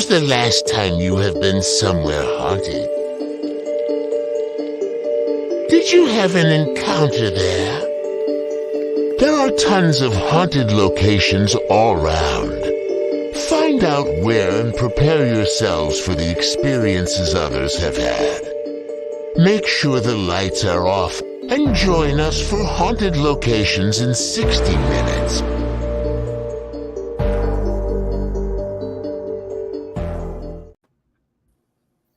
was the last time you have been somewhere haunted? Did you have an encounter there? There are tons of haunted locations all around. Find out where and prepare yourselves for the experiences others have had. Make sure the lights are off and join us for Haunted Locations in 60 minutes.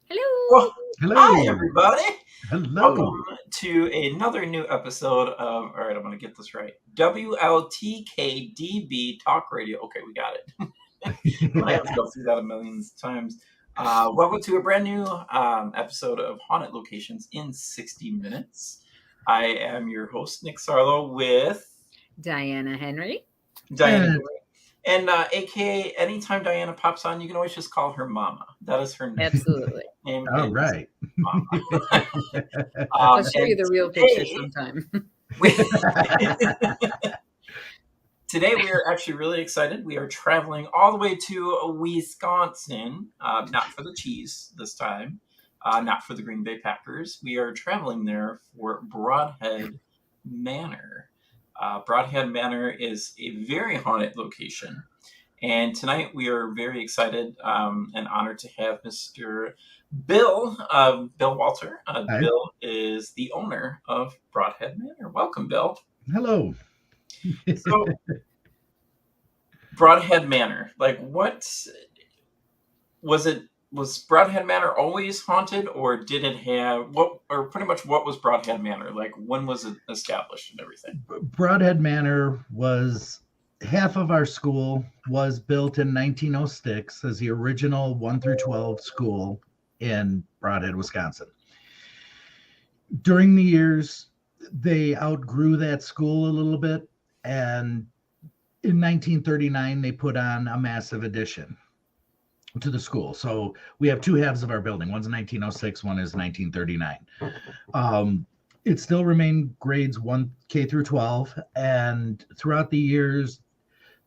Hello. Well, Hello. hi, everybody. Hello. Welcome to another new episode of, all right, I'm going to get this right, WLTK-DB Talk Radio. Okay, we got it. I have to go through that a million times. Welcome to a brand new episode of Haunted Locations in 60 Minutes. I am your host, Nick Sarlo, with Diana Henry. Diana. And AKA, anytime Diana pops on, you can always just call her Mama. That is her name. Absolutely. Name All is right. Mama. I'll show you the real picture sometime. Today we are actually really excited. We are traveling all the way to Wisconsin, not for the cheese this time, not for the Green Bay Packers. We are traveling there for Brodhead Manor. Brodhead Manor is a very haunted location. And tonight we are very excited and honored to have Mr. Bill Walter. Bill is the owner of Brodhead Manor. Welcome, Bill. Hello. So, Brodhead Manor, like, what was it? Was Brodhead Manor always haunted, or did it have what was Brodhead Manor? Like, when was it established and everything? Broadhead Manor was half of our school was built in 1906 as the original 1 through 12 school in Broadhead, Wisconsin. During the years, they outgrew that school a little bit, and in 1939 they put on a massive addition to the school. So we have two halves of our building. One's 1906, one is 1939. It still remained grades 1 K through 12, and throughout the years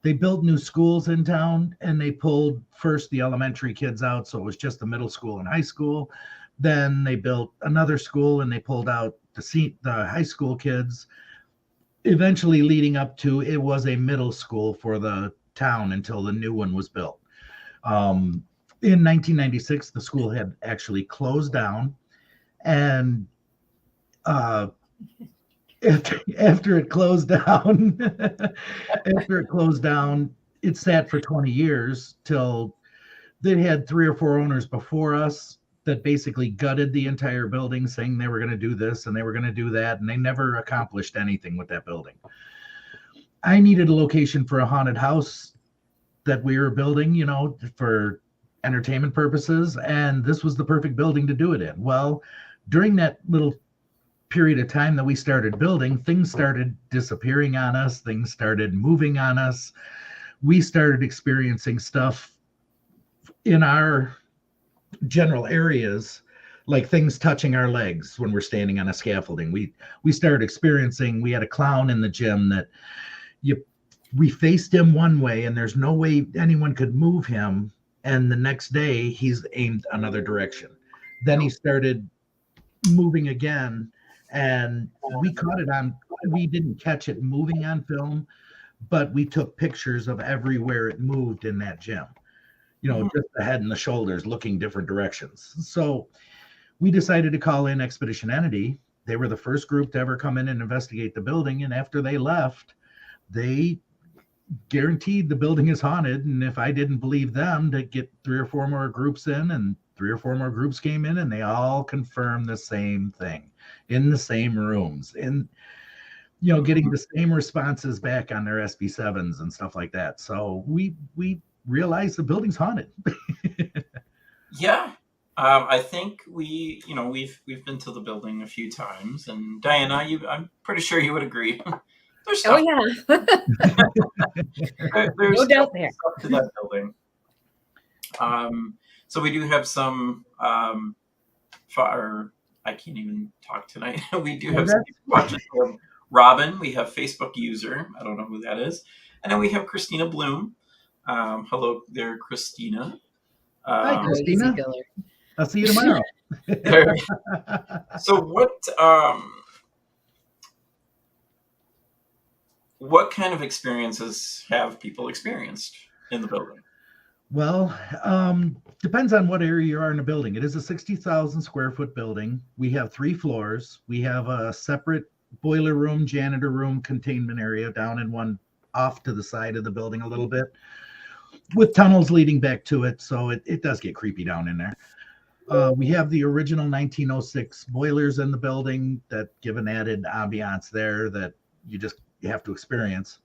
they built new schools in town, and they pulled first the elementary kids out, so it was just the middle school and high school. Then they built another school and they pulled out the high school kids, eventually leading up to it was a middle school for the town until the new one was built. In 1996, the school had actually closed down, and after it closed down, it sat for 20 years till they had 3 or 4 owners before us that basically gutted the entire building, saying they were going to do this and they were going to do that, and they never accomplished anything with that building. I needed a location for a haunted house that we were building, for entertainment purposes, and this was the perfect building to do it in. Well, during that little period of time that we started building, things started disappearing on us, things started moving on us. We started experiencing stuff in our general areas, like things touching our legs when we're standing on a scaffolding. We started experiencing, we had a clown in the gym that we faced him one way and there's no way anyone could move him, and the next day he's aimed another direction. Then he started moving again, and we caught it on, we didn't catch it moving on film, but we took pictures of everywhere it moved in that gym, just the head and the shoulders looking different directions. So we decided to call in Expedition Entity. They were the first group to ever come in and investigate the building, and after they left, they guaranteed the building is haunted. And if I didn't believe them, to get 3 or 4 more groups in, and 3 or 4 more groups came in, and they all confirmed the same thing in the same rooms, and getting the same responses back on their SB7s and stuff like that. So we realized the building's haunted. Yeah. I think we've been to the building a few times, and Diana, I'm pretty sure you would agree. There's stuff, there's no doubt there. Stuff to that building. So we do have some I can't even talk tonight. We do have some people watching. Robin, we have Facebook user. I don't know who that is. And then we have Christina Bloom. Hello there, Christina. Hi, Um, Christina. Easy killer. I'll see you tomorrow. so what kind of experiences have people experienced in the building? Well, depends on what area you are in the building. It is a 60,000 square foot building. We have 3 floors. We have a separate boiler room, janitor room, containment area down in one off to the side of the building a little bit with tunnels leading back to it. So it does get creepy down in there. We have the original 1906 boilers in the building that give an added ambiance there that you have to experience.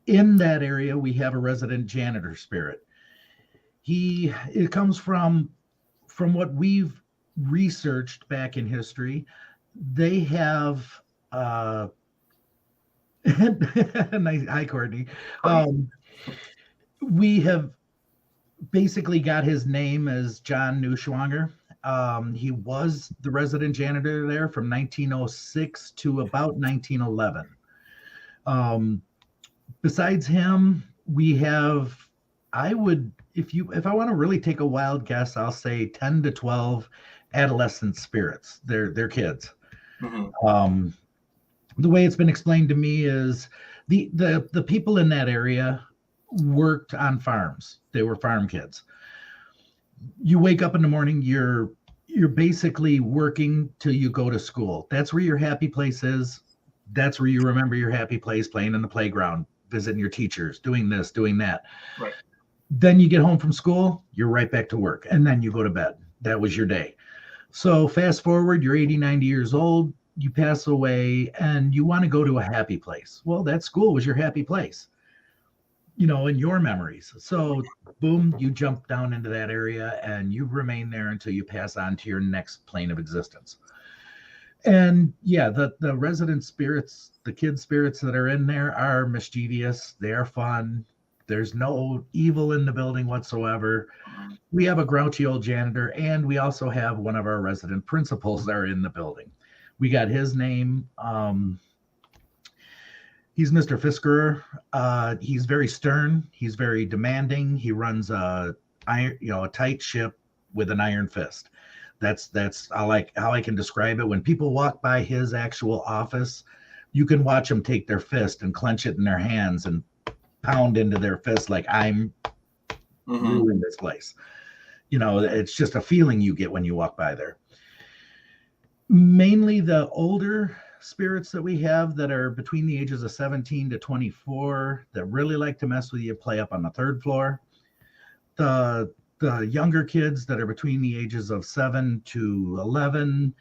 In that area, we have a resident janitor spirit. It comes from what we've researched back in history. They have nice. Hi, Courtney. We have basically got his name as John Neuschwanger. He was the resident janitor there from 1906 to about 1911. Besides him, we have, if I want to really take a wild guess, I'll say 10 to 12 adolescent spirits. They're kids. Mm-hmm. The way it's been explained to me is the people in that area worked on farms. They were farm kids. You wake up in the morning, you're basically working till you go to school. That's where your happy place is. That's where you remember your happy place, playing in the playground, visiting your teachers, doing this, doing that. Right. Then you get home from school, you're right back to work, and then you go to bed. That was your day. So fast forward, you're 80, 90 years old, you pass away, and you want to go to a happy place. Well, that school was your happy place, in your memories. So boom, you jump down into that area and you remain there until you pass on to your next plane of existence. And yeah, the resident spirits, the kid spirits that are in there are mischievous. They are fun. There's no evil in the building whatsoever. We have a grouchy old janitor, and we also have one of our resident principals that are in the building. We got his name. He's Mr. Fiskerer. He's very stern. He's very demanding. He runs a tight ship with an iron fist. That's how I can describe it. When people walk by his actual office, you can watch them take their fist and clench it in their hands and pound into their fist like I'm ruling this place. It's just a feeling you get when you walk by there. Mainly the older spirits that we have that are between the ages of 17 to 24 that really like to mess with you play up on the 3rd floor. The younger kids that are between the ages of 7 to 11,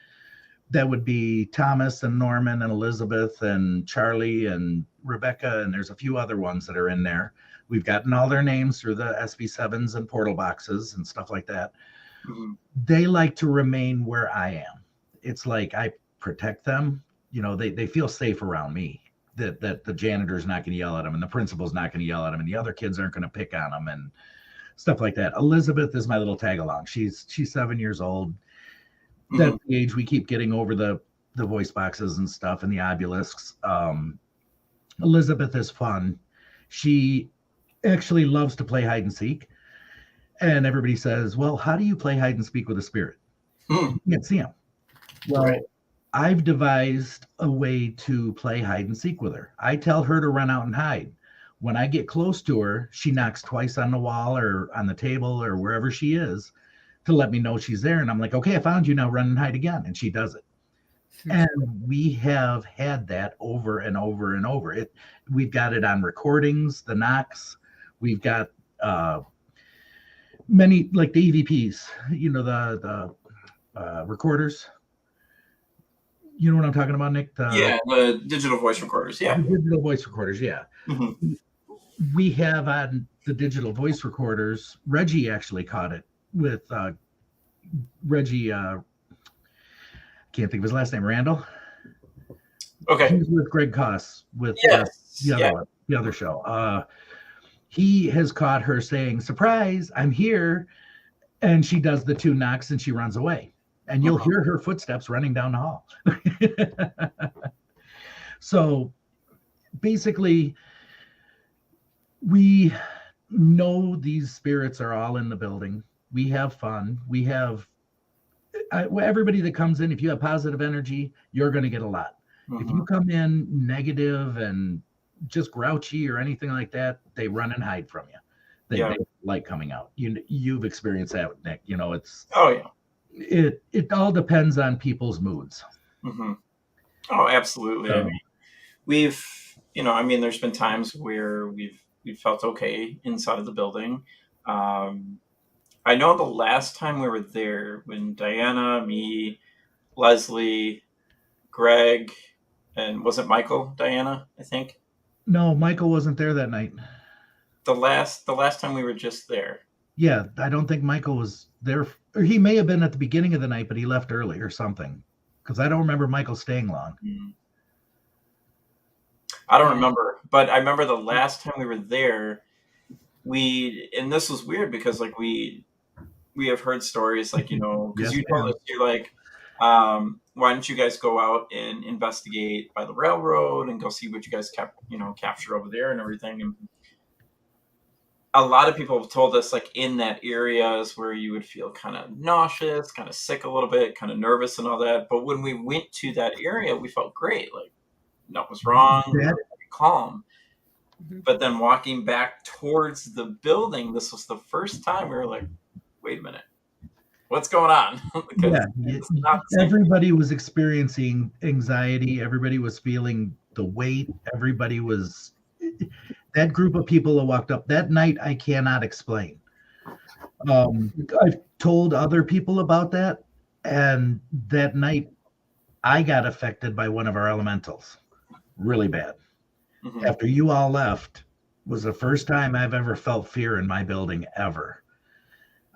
that would be Thomas and Norman and Elizabeth and Charlie and Rebecca, and there's a few other ones that are in there. We've gotten all their names through the SB7s and portal boxes and stuff like that. Mm-hmm. They like to remain where I am. It's like I protect them. They feel safe around me, that the janitor's not going to yell at them and the principal's not going to yell at them and the other kids aren't going to pick on them and stuff like that. Elizabeth is my little tag along. She's 7 years old. Mm-hmm. That's the age we keep getting over the voice boxes and stuff and the obelisks. Elizabeth is fun. She actually loves to play hide and seek. And everybody says, well, how do you play hide and seek with a spirit? You can't see him. Well, right. I've devised a way to play hide and seek with her. I tell her to run out and hide. When I get close to her, she knocks twice on the wall or on the table or wherever she is to let me know she's there. And I'm like, okay, I found you, now run and hide again. And she does it. And we have had that over and over and over. We've got it on recordings, the knocks. We've got many, like the EVPs, the recorders. You know what I'm talking about, Nick? The digital voice recorders. Yeah. The digital voice recorders. Yeah. Mm-hmm. We have on the digital voice recorders. Reggie actually caught it with Reggie. Can't think of his last name. Randall. Okay. He was with Greg Koss with the other show. He has caught her saying, "Surprise! I'm here," and she does the 2 knocks and she runs away. And you'll hear her footsteps running down the hall. So basically, we know these spirits are all in the building. We have fun. We have everybody that comes in. If you have positive energy, you're going to get a lot. If you come in negative and just grouchy or anything like that, they run and hide from you. They like coming out. You've experienced that, Nick. It's it all depends on people's moods. Oh, absolutely. I mean, there's been times where we've felt okay inside of the building. I know the last time we were there, when Diana, me, Leslie, Greg, and was it Michael, Diana, I think? No, Michael wasn't there that night. The last time we were just there. Yeah, I don't think Michael was there. Or he may have been at the beginning of the night, but he left early or something. Because I don't remember Michael staying long. I don't remember, but I remember the last time we were there, and this was weird because like we have heard stories like, because you told us, you're like, why don't you guys go out and investigate by the railroad and go see what you guys captured over there and everything. And a lot of people have told us like in that area is where you would feel kind of nauseous, kind of sick a little bit, kind of nervous and all that. But when we went to that area, we felt great. Like nothing was wrong, we were calm. But then walking back towards the building, this was the first time we were like, wait a minute, what's going on? Everybody was experiencing anxiety. Everybody was feeling the weight. Everybody was... That group of people that walked up that night, I cannot explain. I've told other people about that, and that night I got affected by one of our elementals really bad. After you all left was the first time I've ever felt fear in my building ever.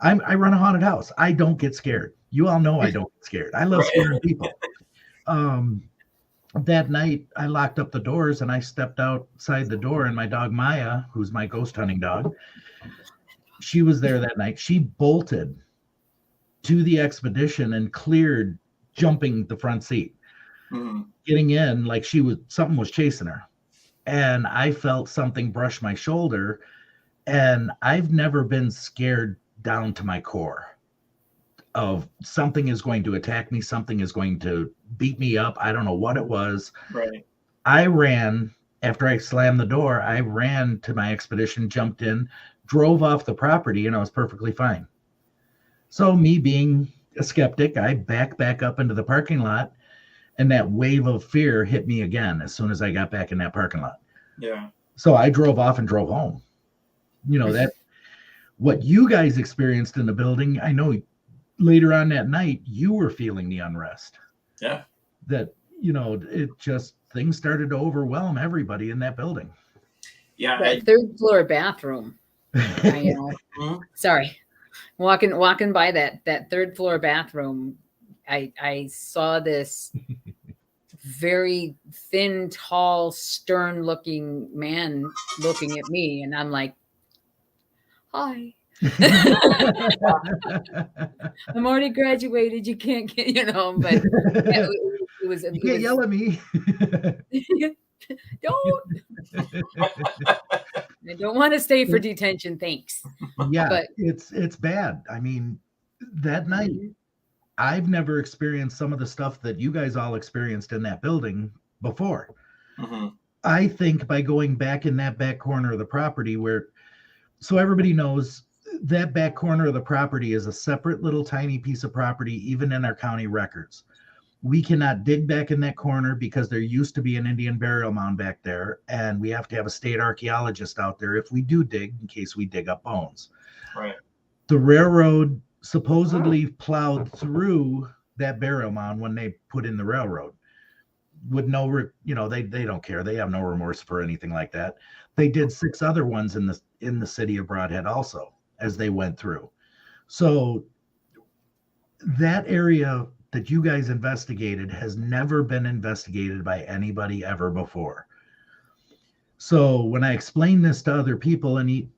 I run a haunted house. I don't get scared. You all know I don't get scared. I love scaring people. That night, I locked up the doors and I stepped outside the door, and my dog Maya, who's my ghost hunting dog, she was there that night. She bolted to the expedition and cleared, jumping the front seat, getting in like something was chasing her. And I felt something brush my shoulder, and I've never been scared down to my core of something is going to attack me, something is going to beat me up. I don't know what it was. Right. I ran, after I slammed the door, I ran to my expedition, jumped in, drove off the property, and I was perfectly fine. So me being a skeptic, I back up into the parking lot, and that wave of fear hit me again as soon as I got back in that parking lot. Yeah. So I drove off and drove home. That what you guys experienced in the building, I know later on that night, you were feeling the unrest. Yeah. That, it just, things started to overwhelm everybody in that building. Yeah. That third floor bathroom. Sorry. Walking by that third floor bathroom, I saw this very thin, tall, stern looking man looking at me. And I'm like, hi. I'm already graduated. You can't get, but it was. You can't yell at me. Don't. I don't want to stay for detention. Thanks. Yeah, but it's bad. I mean, that night, I've never experienced some of the stuff that you guys all experienced in that building before. I think by going back in that back corner of the property so everybody knows, that back corner of the property is a separate little tiny piece of property, even in our county records. We cannot dig back in that corner because there used to be an Indian burial mound back there, and we have to have a state archaeologist out there if we do dig, in case we dig up bones. Right. The railroad supposedly plowed through that burial mound when they put in the railroad. With they don't care. They have no remorse for anything like that. They did 6 other ones in the city of Broadhead also, as they went through. So that area that you guys investigated has never been investigated by anybody ever before. So when I explain this to other people, and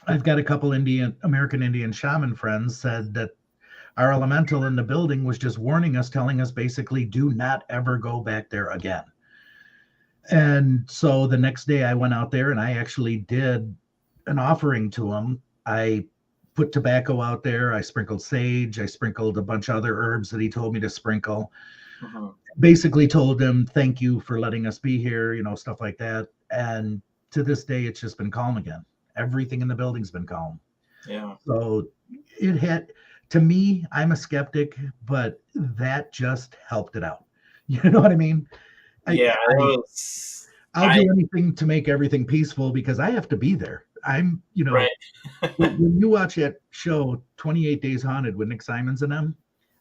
I've got a couple American Indian shaman friends said that our elemental in the building was just warning us, telling us basically, do not ever go back there again. And so the next day I went out there and I actually did an offering to him. I put tobacco out there. I sprinkled sage. I sprinkled a bunch of other herbs that he told me to sprinkle. Mhm. Basically told him, thank you for letting us be here, stuff like that. And to this day, it's just been calm again. Everything in the building's been calm. Yeah. So it had, to me, I'm a skeptic, but that just helped it out. You know what I mean? Yeah, I, it was. I'll do anything to make everything peaceful because I have to be there. I'm, Right. when you watch that show 28 Days Haunted with Nick Simons and them,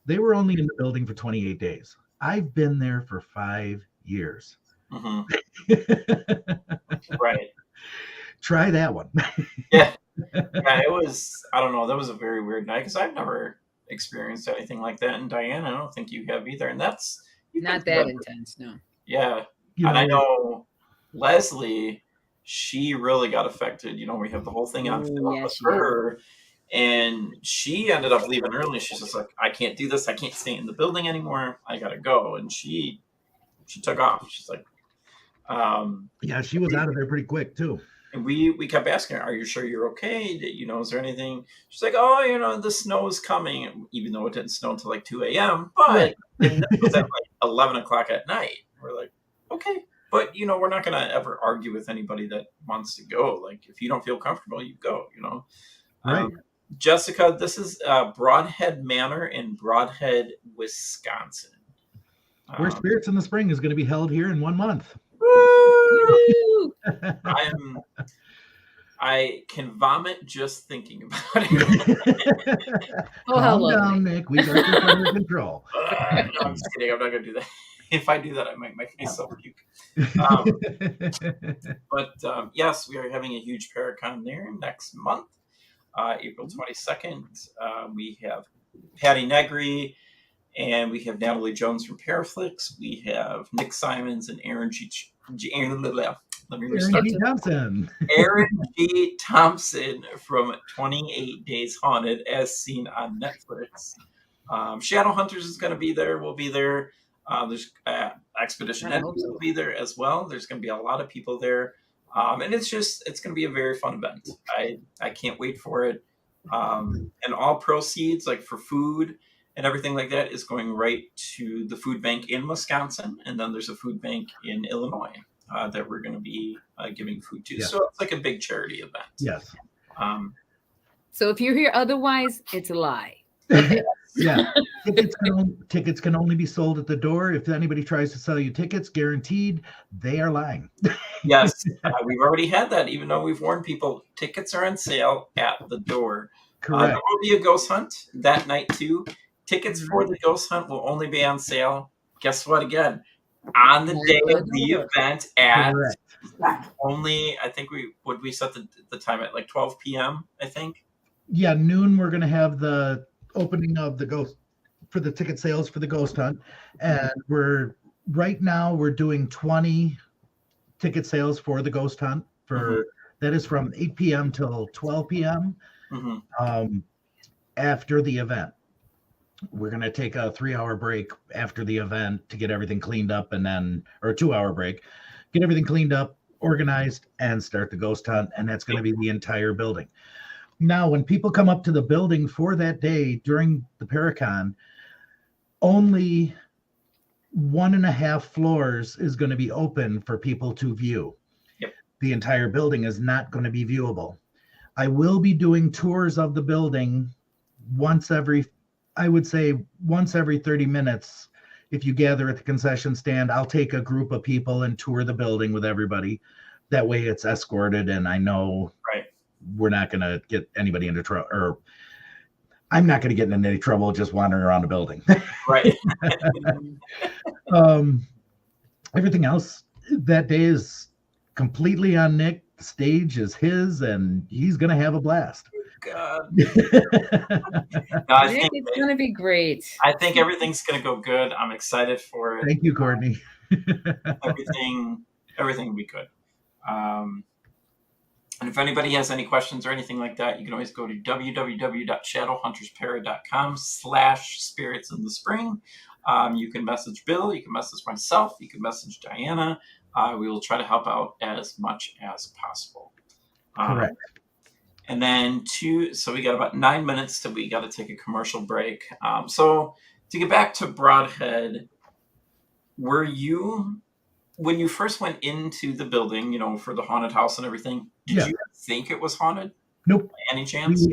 they were only in the building for 28 days. I've been there for 5 years. Mhm. Right. Try that one. Yeah. Yeah, it was. I don't know. That was a very weird night because I've never experienced anything like that. And Diane, I don't think you have either. And that's Not that intense, no. Yeah, and I know Leslie. She really got affected. We have the whole thing on film with her, and she ended up leaving early. She's just like, I can't do this. I can't stay in the building anymore. I gotta go. And she took off. She's like, yeah, she was out of there pretty quick too. And we kept asking her, are you sure you're okay? Is there anything? She's like, oh, the snow is coming, even though it didn't snow until like 2 a.m. But and this was at like 11 o'clock at night. We're like, okay. But, we're not going to ever argue with anybody that wants to go. Like, if you don't feel comfortable, you go, Right. Jessica, this is Brodhead Manor in Broadhead, Wisconsin. Where Spirits in the Spring is going to be held here in 1 month. Woo! I can vomit just thinking about it. Calm down, Nick. We got this under control. No, I'm just kidding. I'm not going to do that. If I do that, I might make myself puke. But yes, we are having a huge Paracon there next month, April 22nd. We have Patty Negri, and we have Natalie Jones from Paraflix. We have Nick Simons and Aaron G. Thompson. Aaron G. Thompson from 28 Days Haunted, as seen on Netflix. Shadow Hunters is going to be there. We'll be there. There's Expedition Ed will be there as well. There's going to be a lot of people there. And it's going to be a very fun event. I can't wait for it. And all proceeds, like for food and everything like that, is going right to the food bank in Wisconsin. And then there's a food bank in Illinois that we're going to be giving food to. Yes. So it's like a big charity event. Yes. So if you hear otherwise, it's a lie. Yeah. Tickets can only be sold at the door. If anybody tries to sell you tickets, guaranteed, they are lying. Yes. We've already had that, even though we've warned people, tickets are on sale at the door. Correct. There will be a ghost hunt that night too. Tickets for the ghost hunt will only be on sale. Guess what? Again, on the day of the event at only, I think we set the time at like 12 p.m. I think. Yeah, noon. We're going to have the opening of the ghost for the ticket sales for the ghost hunt, and we're doing 20 ticket sales for the ghost hunt that is from 8 p.m. till 12 p.m. After the event. We're going to take a 3-hour break after the event to get everything cleaned up, or a 2-hour break, get everything cleaned up, organized, and start the ghost hunt. And that's going to be the entire building. Now, when people come up to the building for that day during the Paracon, only 1.5 floors is going to be open for people to view. Yep. The entire building is not going to be viewable. I will be doing tours of the building once every 30 minutes. If you gather at the concession stand, I'll take a group of people and tour the building with everybody. That way it's escorted, and I know we're not going to get anybody into trouble, or I'm not going to get into any trouble just wandering around the building. Right. Everything else that day is completely on Nick. The stage is his, and he's going to have a blast. God. I think it's going to be great. I think everything's going to go good. I'm excited for it. Thank you, Courtney. Everything will be good. And if anybody has any questions or anything like that, you can always go to www.shadowhunterspara.com/spirits in the spring. You can message Bill, you can message myself, you can message Diana. We will try to help out as much as possible. Correct. And then so we got about 9 minutes till we got to take a commercial break. So to get back to Broadhead, were you, when you first went into the building, for the haunted house and everything, did you think it was haunted? Nope. By any chance?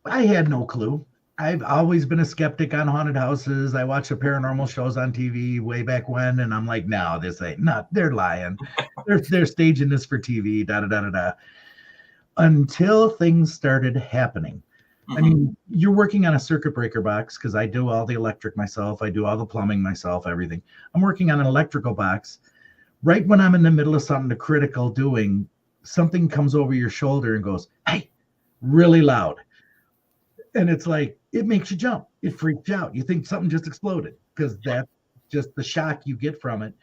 I had no clue. I've always been a skeptic on haunted houses. I watched the paranormal shows on TV way back when, and I'm like, no, this ain't not. They're lying. they're staging this for TV. Da da da da da. Until things started happening. I mean, you're working on a circuit breaker box because I do all the electric myself. I do all the plumbing myself, everything. I'm working on an electrical box. Right when I'm in the middle of something critical doing, something comes over your shoulder and goes, hey, really loud. And it's like, it makes you jump. It freaks you out. You think something just exploded because that's just the shock you get from it.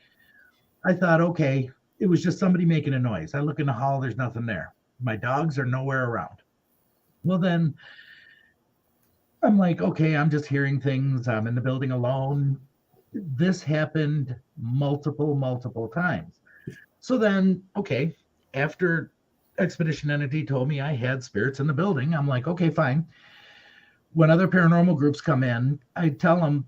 I thought, okay, it was just somebody making a noise. I look in the hall, there's nothing there. My dogs are nowhere around. Well, then I'm like, okay, I'm just hearing things. I'm in the building alone. This happened multiple times. So then, okay, after Expedition Entity told me I had spirits in the building, I'm like, okay, fine. When other paranormal groups come in, I tell them,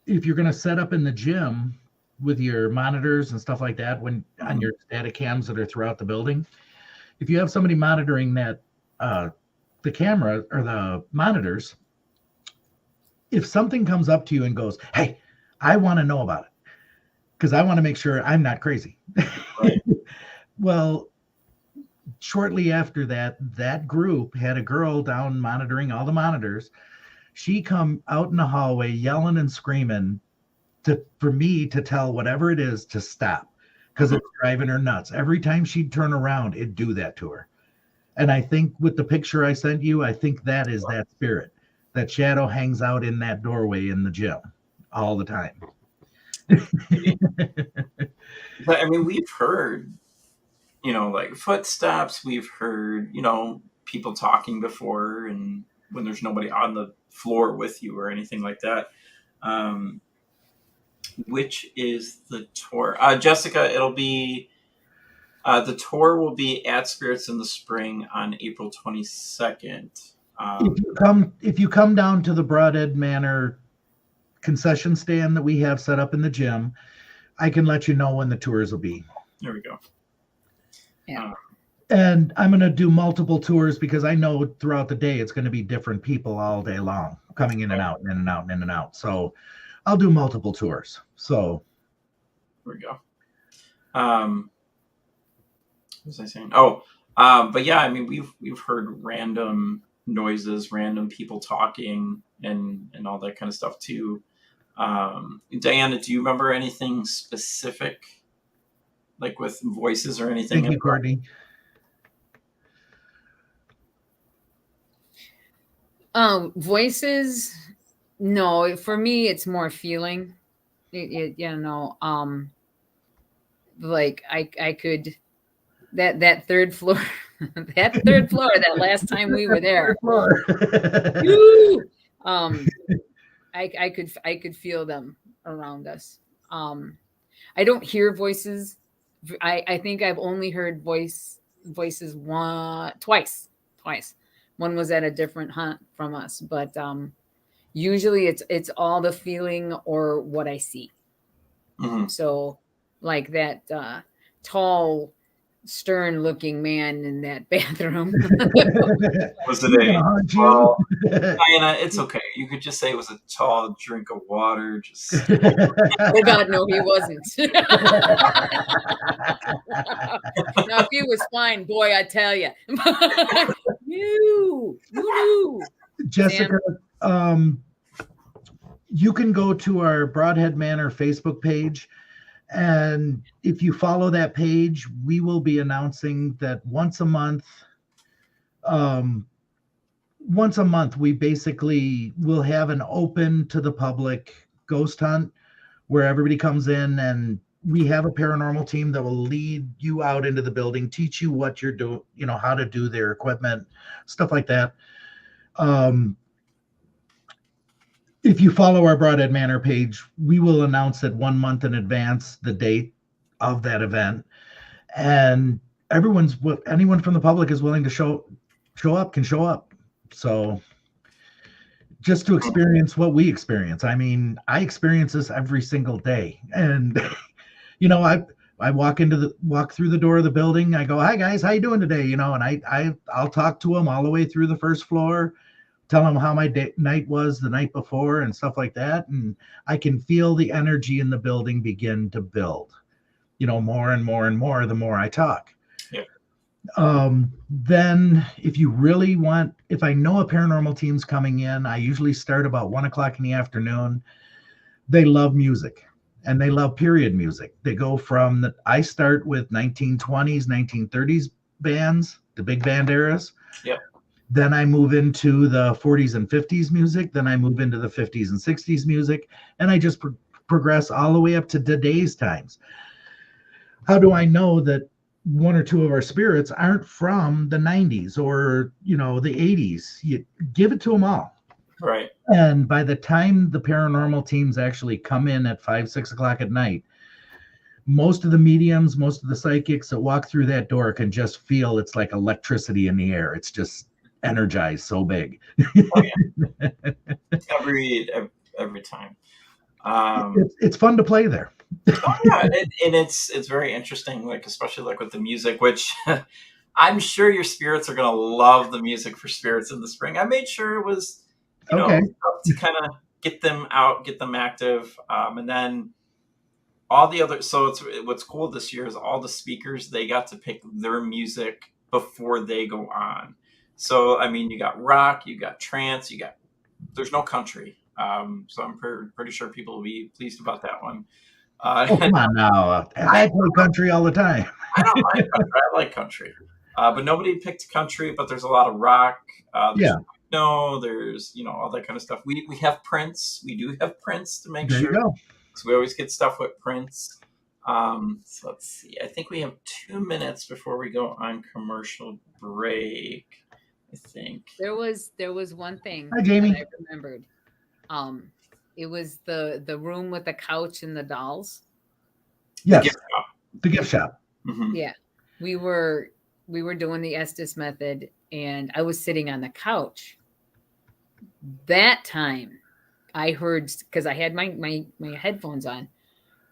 if you're going to set up in the gym with your monitors and stuff like that, when on your static cams that are throughout the building, if you have somebody monitoring that, the camera or the monitors, if something comes up to you and goes, hey, I want to know about it because I want to make sure I'm not crazy. Right. Well, shortly after that, that group had a girl down monitoring all the monitors. She come out in the hallway yelling and screaming for me to tell whatever it is to stop because it's driving her nuts. Every time she'd turn around, it'd do that to her. And I think with the picture I sent you, I think that is that spirit. That shadow hangs out in that doorway in the gym all the time. But I mean, we've heard, like footsteps. We've heard, people talking before, and when there's nobody on the floor with you or anything like that. Which is the tour? Jessica, it'll be, the tour will be at Spirits in the Spring on April 22nd. If you come down to the Brodhead Manor concession stand that we have set up in the gym, I can let you know when the tours will be. There we go. Yeah. And I'm going to do multiple tours because I know throughout the day it's going to be different people all day long coming in and out and in and out and in and out. So I'll do multiple tours. So there we go. What was I saying? But yeah, I mean, we've heard random noises, random people talking, and all that kind of stuff too. Diana, do you remember anything specific, like with voices or anything? Thank you, Courtney. Voices, no. For me, it's more feeling. Like I could that third floor. That third floor, that last time we were there. I could feel them around us. I don't hear voices. I think I've only heard voices twice. One was at a different hunt from us, but usually it's all the feeling or what I see. Mm-hmm. So like that tall, stern-looking man in that bathroom. Was it well, Diana, it's okay. You could just say it was a tall drink of water. Just oh God, no, he wasn't. Now, if he was fine, boy, I tell you. You. Jessica, you can go to our Brodhead Manor Facebook page. And if you follow that page, we will be announcing that once a month, we basically will have an open to the public ghost hunt where everybody comes in, and we have a paranormal team that will lead you out into the building, teach you what you're doing, how to do their equipment, stuff like that. If you follow our Brodhead Manor page, we will announce it 1 month in advance the date of that event, and anyone from the public is willing to show up can show up. So just to experience what we experience. I mean, I experience this every single day. And you know, I walk through the door of the building. I go, "Hi guys, how you doing today?" You know, and I'll talk to them all the way through the first floor, tell them how my night was the night before and stuff like that. And I can feel the energy in the building begin to build, you know, more and more and more the more I talk. Yeah. Then if you really want, if I know a paranormal team's coming in, I usually start about 1:00 in the afternoon. They love music. And they love period music. They go from I start with 1920s, 1930s bands, the big band eras. Yep. Then I move into the 40s and 50s music. Then I move into the 50s and 60s music. And I just progress all the way up to today's times. How do I know that one or two of our spirits aren't from the 90s or, you know, the 80s? You give it to them all. Right. And by the time the paranormal teams actually come in at 5, 6 o'clock at night, most of the mediums, most of the psychics that walk through that door can just feel it's like electricity in the air. It's just energized so big. Oh, yeah. every time. It's fun to play there. Oh, yeah, and it's very interesting, like especially like with the music, which I'm sure your spirits are gonna love the music for Spirits in the Spring. I made sure it was, you know, to kind of get them out, get them active, and then all the other. So what's cool this year is all the speakers, they got to pick their music before they go on. So I mean, you got rock, you got trance, there's no country. So I'm pretty sure people will be pleased about that one. Come on now. I play country all the time. I don't like country. I like country. But nobody picked country, but there's a lot of rock. There's, you know, all that kind of stuff. We have Prince. We do have Prince to make there sure. You go. Because we always get stuff with Prince. So let's see. I think we have 2 minutes before we go on commercial break. I think. There was one thing Hi, Jamie. that I remembered. It was the room with the couch and the dolls. Yes. The gift shop. Mm-hmm. Yeah. We were doing the Estes method and I was sitting on the couch. That time I heard, because I had my headphones on,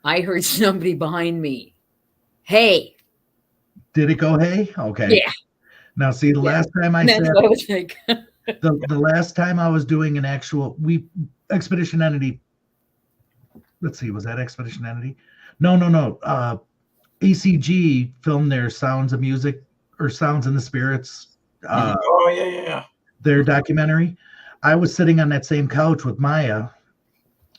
I heard somebody behind me. Hey. Did it go hey? Okay. Yeah. Now see, the last time I said what I was like. the last time I was doing an actual Expedition Entity. Let's see, was that Expedition Entity? No. ACG filmed their Sounds of Music or Sounds in the Spirits. Yeah. Their documentary. I was sitting on that same couch with Maya,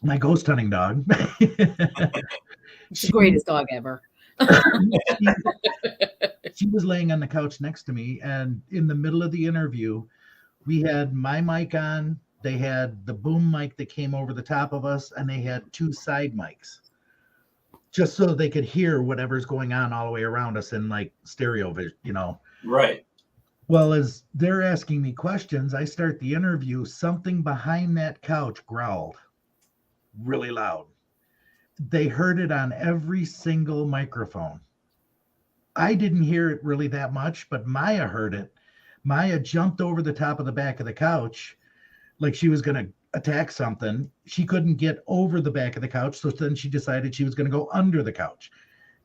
my ghost hunting dog. It's the greatest dog ever. She was laying on the couch next to me, and in the middle of the interview, we had my mic on. They had the boom mic that came over the top of us, and they had 2 side mics, just so they could hear whatever's going on all the way around us in like stereo vision, you know. Right. Well, as they're asking me questions, I start the interview. Something behind that couch growled really loud. They heard it on every single microphone. I didn't hear it really that much, but Maya heard it. Maya jumped over the top of the back of the couch like she was going to attack something. She couldn't get over the back of the couch, so then she decided she was going to go under the couch.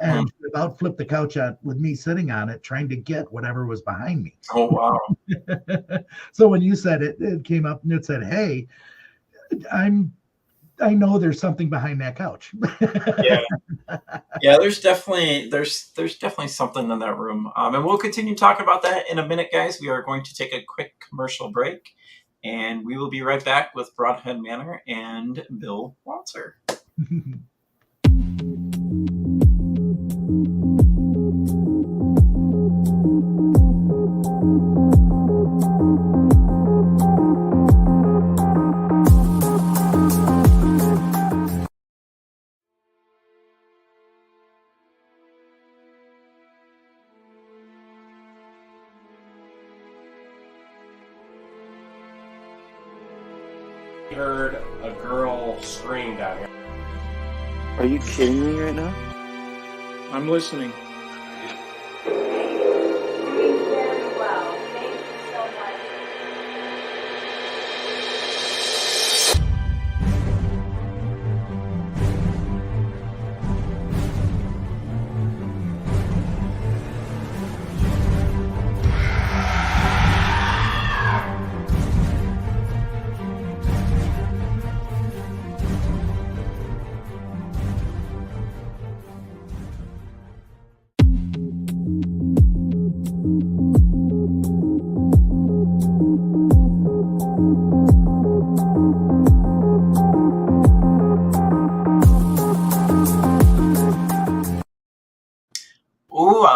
And she about flipped the couch out with me sitting on it, trying to get whatever was behind me. Oh, wow. So when you said it, it came up and it said, hey, I know there's something behind that couch. Yeah, there's definitely something in that room. And we'll continue talking about that in a minute, guys. We are going to take a quick commercial break, and we will be right back with Brodhead Manor and Bill Walter. Heard a girl scream down here. Are you kidding me right now? I'm listening. Very well. Thank you so much.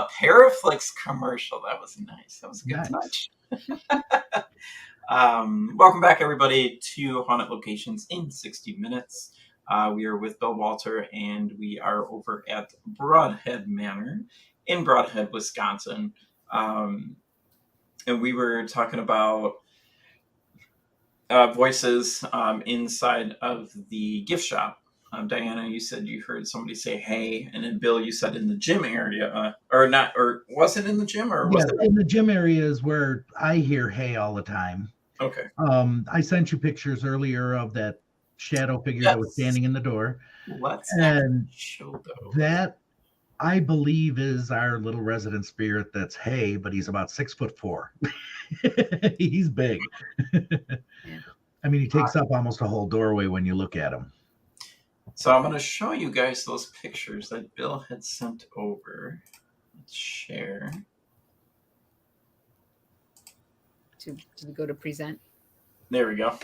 Paraflix commercial. That was nice. That was a good Nice. touch. Welcome back, everybody, to Haunted Locations in 60 Minutes. We are with Bill Walter, and we are over at Brodhead Manor in Broadhead, Wisconsin. And we were talking about voices inside of the gift shop. Diana, you said you heard somebody say "hey," and then Bill, you said in the gym area, or not, or was it in the gym, or was it in the gym area is where I hear "hey" all the time. Okay. I sent you pictures earlier of that shadow figure that was standing in the door. Let's show those. That I believe is our little resident spirit. That's "hey," but he's about 6'4". He's big. I mean, he takes up almost a whole doorway when you look at him. So I'm going to show you guys those pictures that Bill had sent over. Let's share. To go to present. There we go.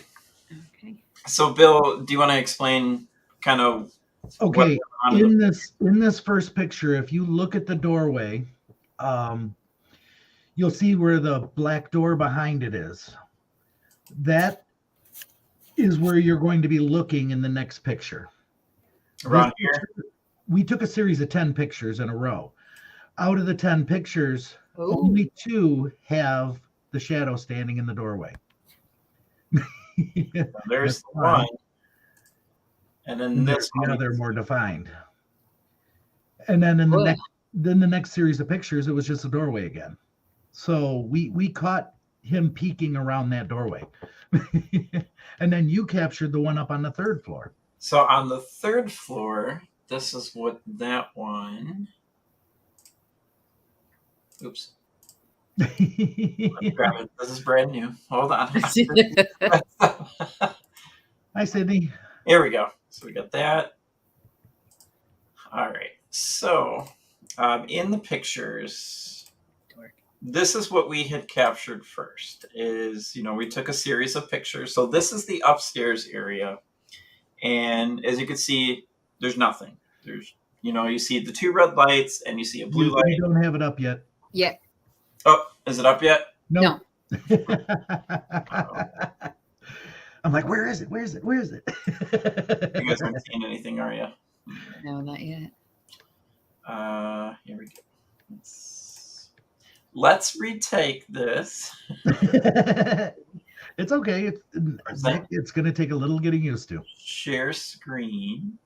Okay. So Bill, do you want to explain kind of? Okay. In this first picture, if you look at the doorway, you'll see where the black door behind it is. That is where you're going to be looking in the next picture. Around here? We took a series of 10 pictures in a row. Out of the 10 pictures, only 2 have the shadow standing in the doorway. There's the one. And then this the other more defined. And then in the next series of pictures, it was just a doorway again. So we caught him peeking around that doorway. And then you captured the one up on the 3rd floor. So on the 3rd floor, this is what that one. Oops. Let me grab it. This is brand new. Hold on. Hi, Sydney. Here we go. So we got that. All right. So in the pictures, this is what we had captured first. Is, we took a series of pictures. So this is the upstairs area. And as you can see, there's nothing. There's, you see the 2 red lights and you see a blue light. You don't have it up yet. Yeah. Oh, is it up yet? No. I'm like, where is it? Where is it? Where is it? You guys aren't seeing anything, are you? No, not yet. Here we go. Let's retake this. It's okay. It's going to take a little getting used to. Share screen.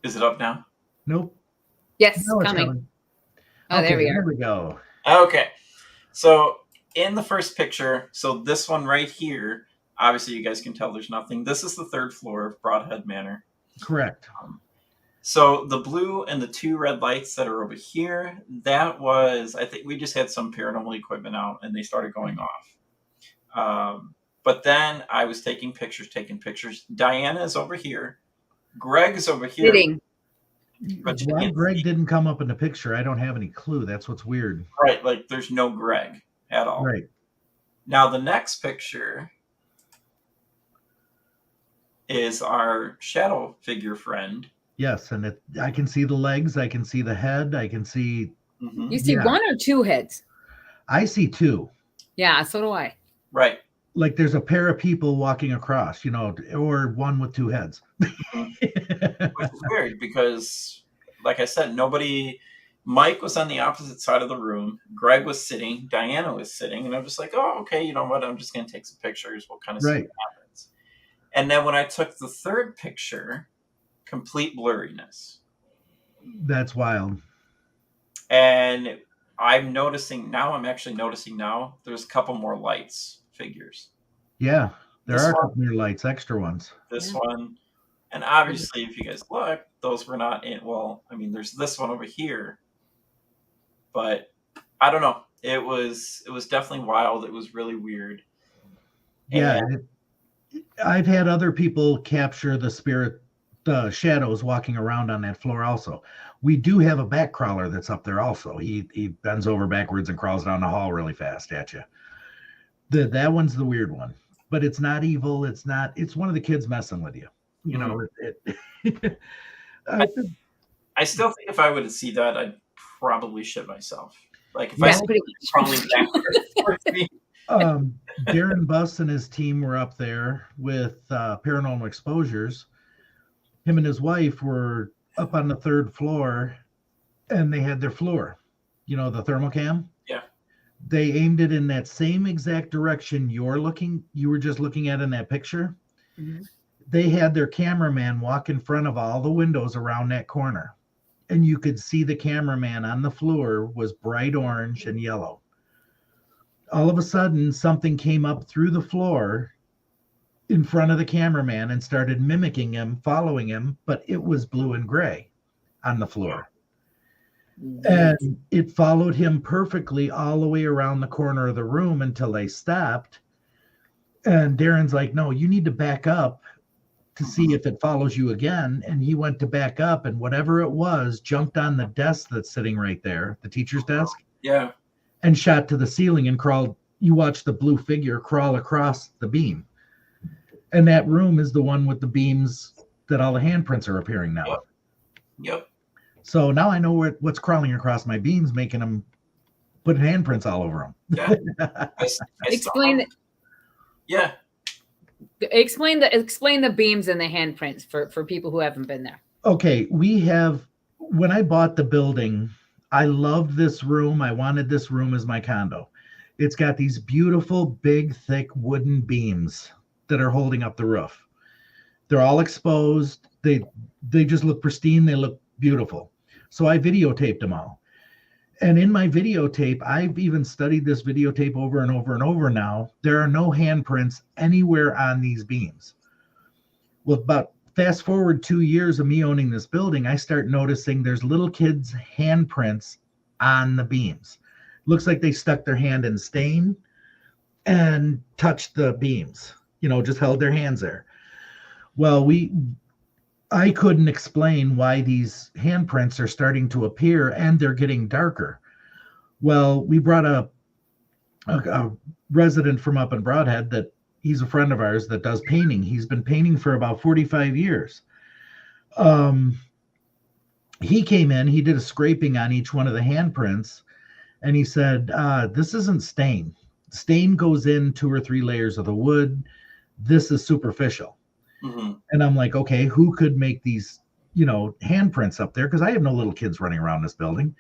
Is it up now? Nope. Yes, no, coming. Oh, okay, there we are. There we go. Okay. So in the first picture, so this one right here, obviously you guys can tell there's nothing. This is the 3rd floor of Brodhead Manor. Correct. So the blue and the 2 red lights that are over here, that was, I think we just had some paranormal equipment out and they started going off. But then I was taking pictures. Diana is over here. Greg is over here. Sitting. But why Greg didn't come up in the picture, I don't have any clue. That's what's weird. Right, like there's no Greg at all. Right. Now the next picture is our shadow figure friend. Yes, and I can see the legs, I can see the head, I can see. Mm-hmm. You see 1 or 2 heads? I see 2. Yeah, so do I. Right. Like there's a pair of people walking across, or one with 2 heads. Mm-hmm. Which is weird because, like I said, Mike was on the opposite side of the room. Greg was sitting. Diana was sitting. And I'm just like, oh, okay, you know what? I'm just going to take some pictures. We'll kind of see what happens. And then when I took the 3rd picture, complete blurriness. That's wild. And I'm actually noticing now, there's a couple more lights figures. Yeah, there are a couple more lights, extra ones. This one. And obviously, if you guys look, those were not in. Well, I mean, there's this one over here. But I don't know. It was definitely wild. It was really weird. Yeah, I've had other people capture the shadows walking around on that floor also. We do have a back crawler that's up there also. He bends over backwards and crawls down the hall really fast at you. That one's the weird one. But it's not evil. It's one of the kids messing with you. I still think if I would see that, I'd probably shit myself. Like if I Yeah, see pretty it crawling backwards towards me. Darren Buss and his team were up there with Paranormal Exposures. Him and his wife were up on the third floor, and they had their floor, the thermal cam. Yeah. They aimed it in that same exact direction you were just looking at in that picture. Mm-hmm. They had their cameraman walk in front of all the windows around that corner, and you could see the cameraman on the floor was bright orange and yellow. All of a sudden, something came up through the floor in front of the cameraman and started mimicking him, following him, but it was blue and gray on the floor. And it followed him perfectly all the way around the corner of the room until they stopped. And Darren's like, no, you need to back up to see if it follows you again. And he went to back up, and whatever it was jumped on the desk that's sitting right there, the teacher's desk. Yeah. And shot to the ceiling and crawled. You watch the blue figure crawl across the beam. And that room is the one with the beams that all the handprints are appearing now. Yep. So now I know what's crawling across my beams, making them put handprints all over them. Yeah. Explain it. Yeah. Explain the beams and the handprints for people who haven't been there. Okay, when I bought the building, I loved this room. I wanted this room as my condo. It's got these beautiful, big, thick wooden beams that are holding up the roof. They're all exposed. They just look pristine. They look beautiful. So I videotaped them all. And in my videotape, I've even studied this videotape over and over and over now. There are no handprints anywhere on these beams. Well, about fast forward 2 years of me owning this building, I start noticing there's little kids' handprints on the beams. Looks like they stuck their hand in stain and touched the beams, just held their hands there. Well, I couldn't explain why these handprints are starting to appear and they're getting darker. Well, we brought a resident from up in Broadhead that he's a friend of ours that does painting. He's been painting for about 45 years. He came in, he did a scraping on each one of the handprints, and he said, this isn't stain. Stain goes in 2 or 3 layers of the wood. This is superficial. Mm-hmm. And I'm like, okay, who could make these, handprints up there? Because I have no little kids running around this building.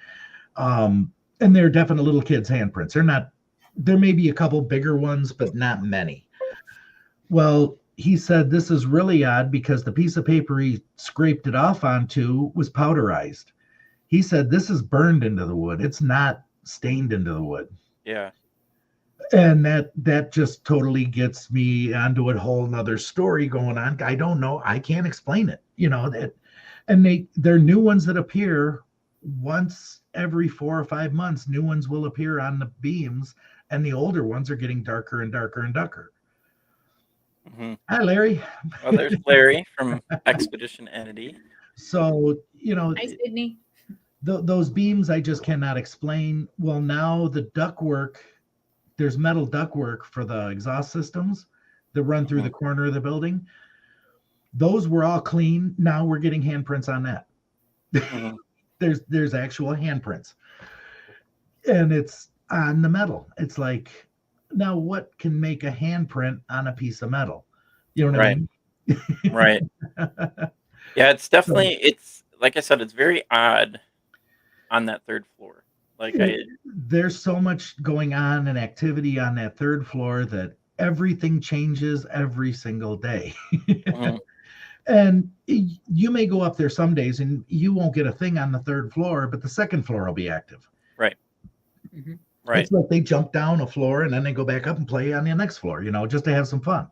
And they're definite little kids' handprints. There may be a couple bigger ones, but not many. Well, he said, this is really odd because the piece of paper he scraped it off onto was powderized. He said, this is burned into the wood. It's not stained into the wood. Yeah. And that just totally gets me onto a whole nother story going on. I don't know. I can't explain it. And they're new ones that appear once every 4 or 5 months. New ones will appear on the beams, and the older ones are getting darker and darker and darker. Mm-hmm. Hi, Larry. Oh, there's Larry from Expedition Entity. So, Hi, Sydney. Those beams I just cannot explain. Well, now the ductwork, there's metal ductwork for the exhaust systems that run through the corner of the building. Those were all clean. Now we're getting handprints on that. Mm-hmm. There's actual handprints. And it's on the metal. It's like, now what can make a handprint on a piece of metal? You know what I mean? Right. Yeah, it's definitely, it's like I said, it's very odd on that 3rd floor. There's so much going on and activity on that 3rd floor that everything changes every single day. Mm-hmm. And you may go up there some days and you won't get a thing on the 3rd floor, but the 2nd floor will be active. Right. Mm-hmm. Right. It's like they jump down a floor and then they go back up and play on the next floor, just to have some fun.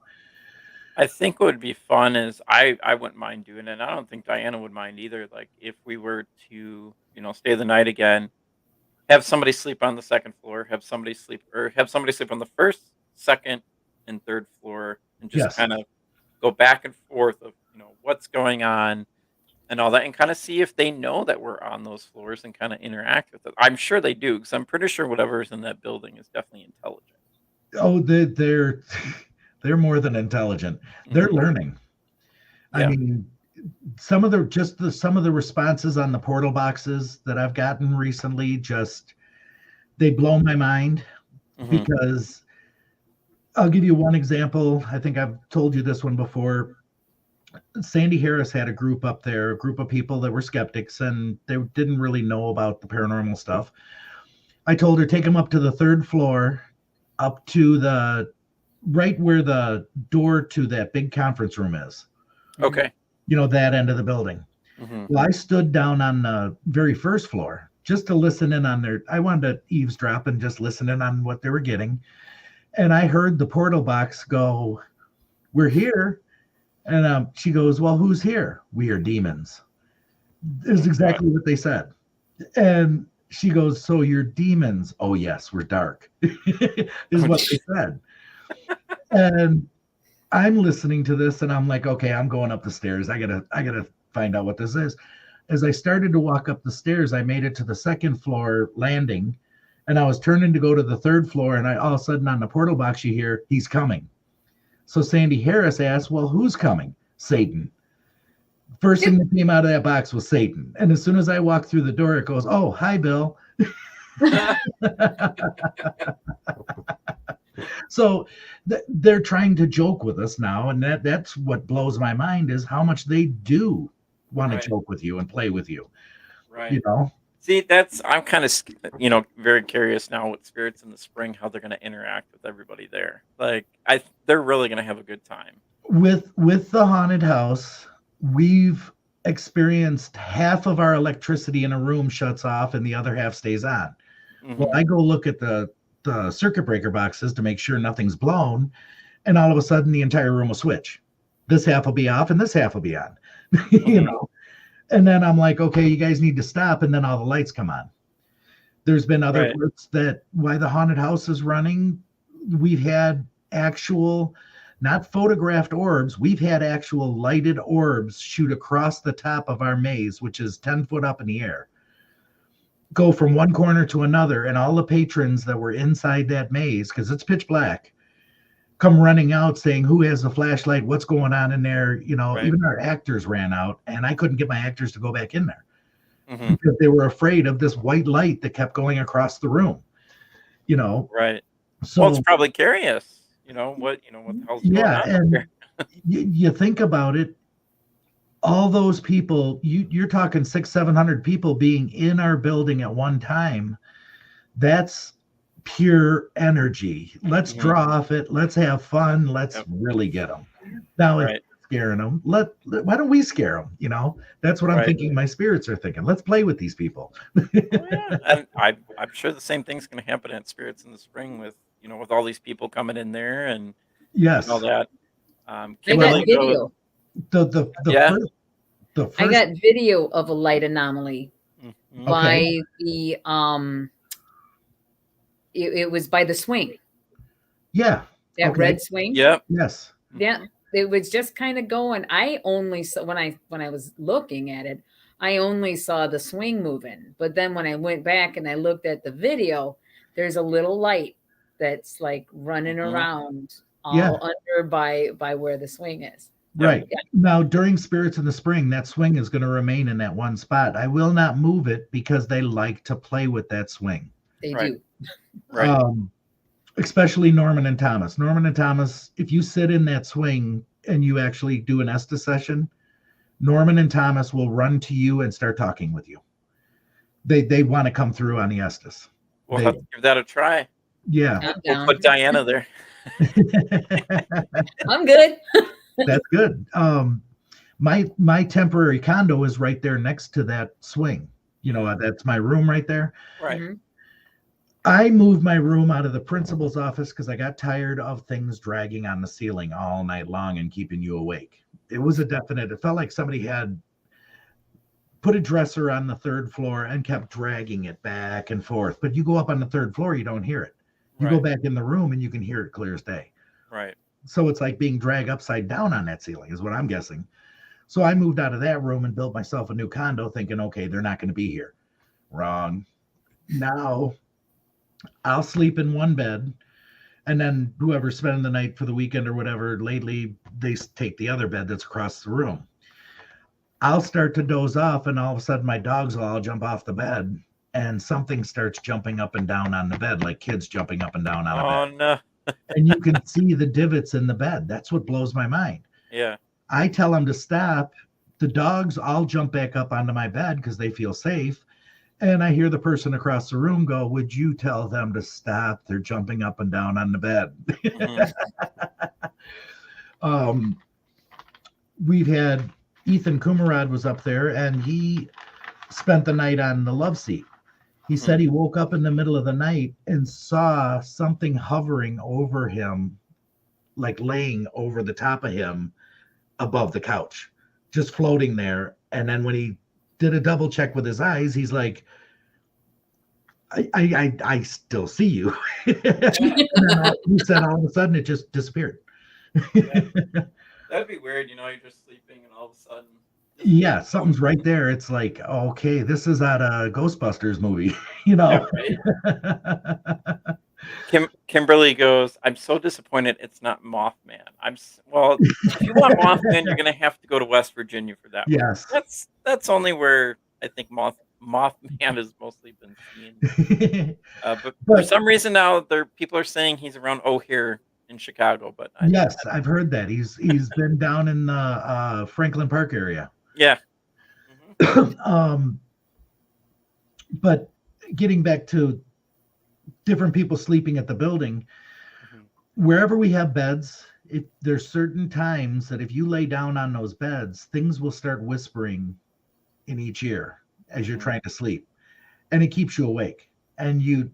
I think what would be fun is I wouldn't mind doing it. And I don't think Diana would mind either. Like if we were to, stay the night again, have somebody sleep on the 2nd floor, have somebody sleep on the 1st, 2nd, and 3rd floor, and just kind of go back and forth of, what's going on and all that, and kind of see if they know that we're on those floors and kind of interact with it. I'm sure they do, because I'm pretty sure whatever's in that building is definitely intelligent. Oh, they're more than intelligent. They're learning. Yeah. I mean, some of the responses on the portal boxes that I've gotten recently, they blow my mind. Mhm. Because I'll give you one example. I think I've told you this one before. Sandy Harris had a group up there, a group of people that were skeptics and they didn't really know about the paranormal stuff. I told her, take them up to the 3rd floor, up to right where the door to that big conference room is. Okay. That end of the building. Mhm. Well, I stood down on the very 1st floor just to listen in on I wanted to eavesdrop and just listen in on what they were getting. And I heard the portal box go, "We're here." And she goes, "Well, who's here?" "We are demons." Is exactly what they said. And she goes, "So you're demons?" "Oh, yes, we're dark," is what they said. And I'm listening to this and I'm like, okay, I'm going up the stairs. I gotta find out what this is. As I started to walk up the stairs, I made it to the 2nd floor landing and I was turning to go to the 3rd floor. And all of a sudden on the portal box, you hear, "He's coming." So Sandy Harris asked, "Well, who's coming?" "Satan." First thing that came out of that box was Satan. And as soon as I walked through the door, it goes, "Oh, hi, Bill." So they're trying to joke with us now. And that's what blows my mind is how much they do want to joke with you and play with you. Right. See, I'm kind of, very curious now with Spirits in the Spring, how they're going to interact with everybody there. Like, they're really going to have a good time. With the haunted house, we've experienced half of our electricity in a room shuts off and the other half stays on. Mhm. Well, I go look at the circuit breaker boxes to make sure nothing's blown, and all of a sudden the entire room will switch. This half will be off and this half will be on. And then I'm like, okay, you guys need to stop, and then all the lights come on. There's been other parts that why the haunted house is running. We've had actual, not photographed orbs, we've had actual lighted orbs shoot across the top of our maze, which is 10 foot up in the air, go from one corner to another, and all the patrons that were inside that maze, because it's pitch black, come running out saying, "Who has a flashlight? What's going on in there?" Even our actors ran out, and I couldn't get my actors to go back in there because they were afraid of this white light that kept going across the room. Right. So well, it's probably curious. What the hell's going on and here? you think about it. All those people, you're talking 600-700 people being in our building at one time. That's pure energy. Let's draw off it. Let's have fun. Let's really get them. Now, if scaring them, why don't we scare them? That's what I'm thinking. My spirits are thinking. Let's play with these people. And I'm sure the same thing's going to happen at Spirits in the Spring with with all these people coming in there and all that. I got video. I got video of a light anomaly by the it was by the swing. Yeah. That red swing. Yep. Yes. Yeah. It was just kind of going. I only saw when I was looking at it, I only saw the swing moving. But then when I went back and I looked at the video, there's a little light that's like running around all under by where the swing is. Right. Yeah. Now, during Spirits in the Spring, that swing is going to remain in that one spot. I will not move it because they like to play with that swing. They do. Right. Especially Norman and Thomas. Norman and Thomas, if you sit in that swing and you actually do an Estes session, Norman and Thomas will run to you and start talking with you. They want to come through on the Estes. We'll have to give that a try. Yeah. We'll put Diana there. I'm good. That's good. My temporary condo is right there next to that swing. That's my room right there. Right. Mm-hmm. I moved my room out of the principal's office because I got tired of things dragging on the ceiling all night long and keeping you awake. It was it felt like somebody had put a dresser on the 3rd floor and kept dragging it back and forth. But you go up on the 3rd floor, you don't hear it. You go back in the room and you can hear it clear as day. Right. So it's like being dragged upside down on that ceiling is what I'm guessing. So I moved out of that room and built myself a new condo thinking, okay, they're not going to be here. Wrong. Now I'll sleep in one bed and then whoever's spending the night for the weekend or whatever, lately they take the other bed that's across the room. I'll start to doze off, and all of a sudden my dogs will all jump off the bed, and something starts jumping up and down on the bed, like kids jumping up and down on a bed. no. And you can see the divots in the bed. That's what blows my mind. Yeah. I tell them to stop. The dogs all jump back up onto my bed because they feel safe. And I hear the person across the room go, "Would you tell them to stop? They're jumping up and down on the bed." Mm-hmm. We've had Ethan Kumarad was up there, and he spent the night on the love seat. He said he woke up in the middle of the night and saw something hovering over him, like laying over the top of him above the couch, just floating there. And then when he did a double check with his eyes, he's like, I still see you. And then he said all of a sudden it just disappeared. That'd be weird, you're just sleeping and all of a sudden. Yeah, something's right there. It's like, okay, this is at a Ghostbusters movie, Yeah, right? Kimberly goes, "I'm so disappointed it's not Mothman." Well, if you want Mothman, you're gonna have to go to West Virginia for that. Yes. One. That's only where I think Mothman has mostly been seen. But for some reason now, people are saying he's around O'Hare in Chicago. But yes, I've heard that he's been down in the Franklin Park area. Yeah. Mm-hmm. But getting back to different people sleeping at the building, wherever we have beds, there's certain times that if you lay down on those beds, things will start whispering in each ear as you're trying to sleep, and it keeps you awake. And you